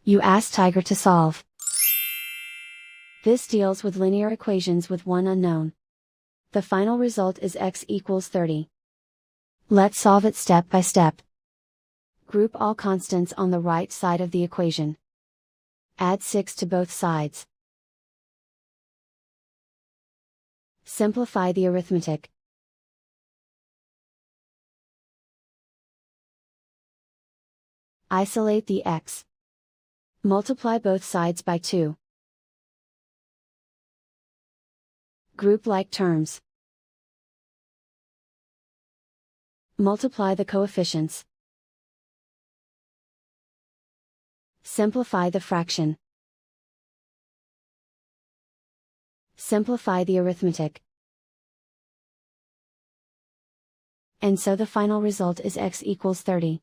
You ask Tiger to solve. This deals with linear equations with one unknown. The final result is x equals 30. Let's solve it step by step. Group all constants on the right side of the equation. Add 6 to both sides. Simplify the arithmetic. Isolate the x. Multiply both sides by 2. Group like terms. Multiply the coefficients. Simplify the fraction. Simplify the arithmetic. And so the final result is x equals 30.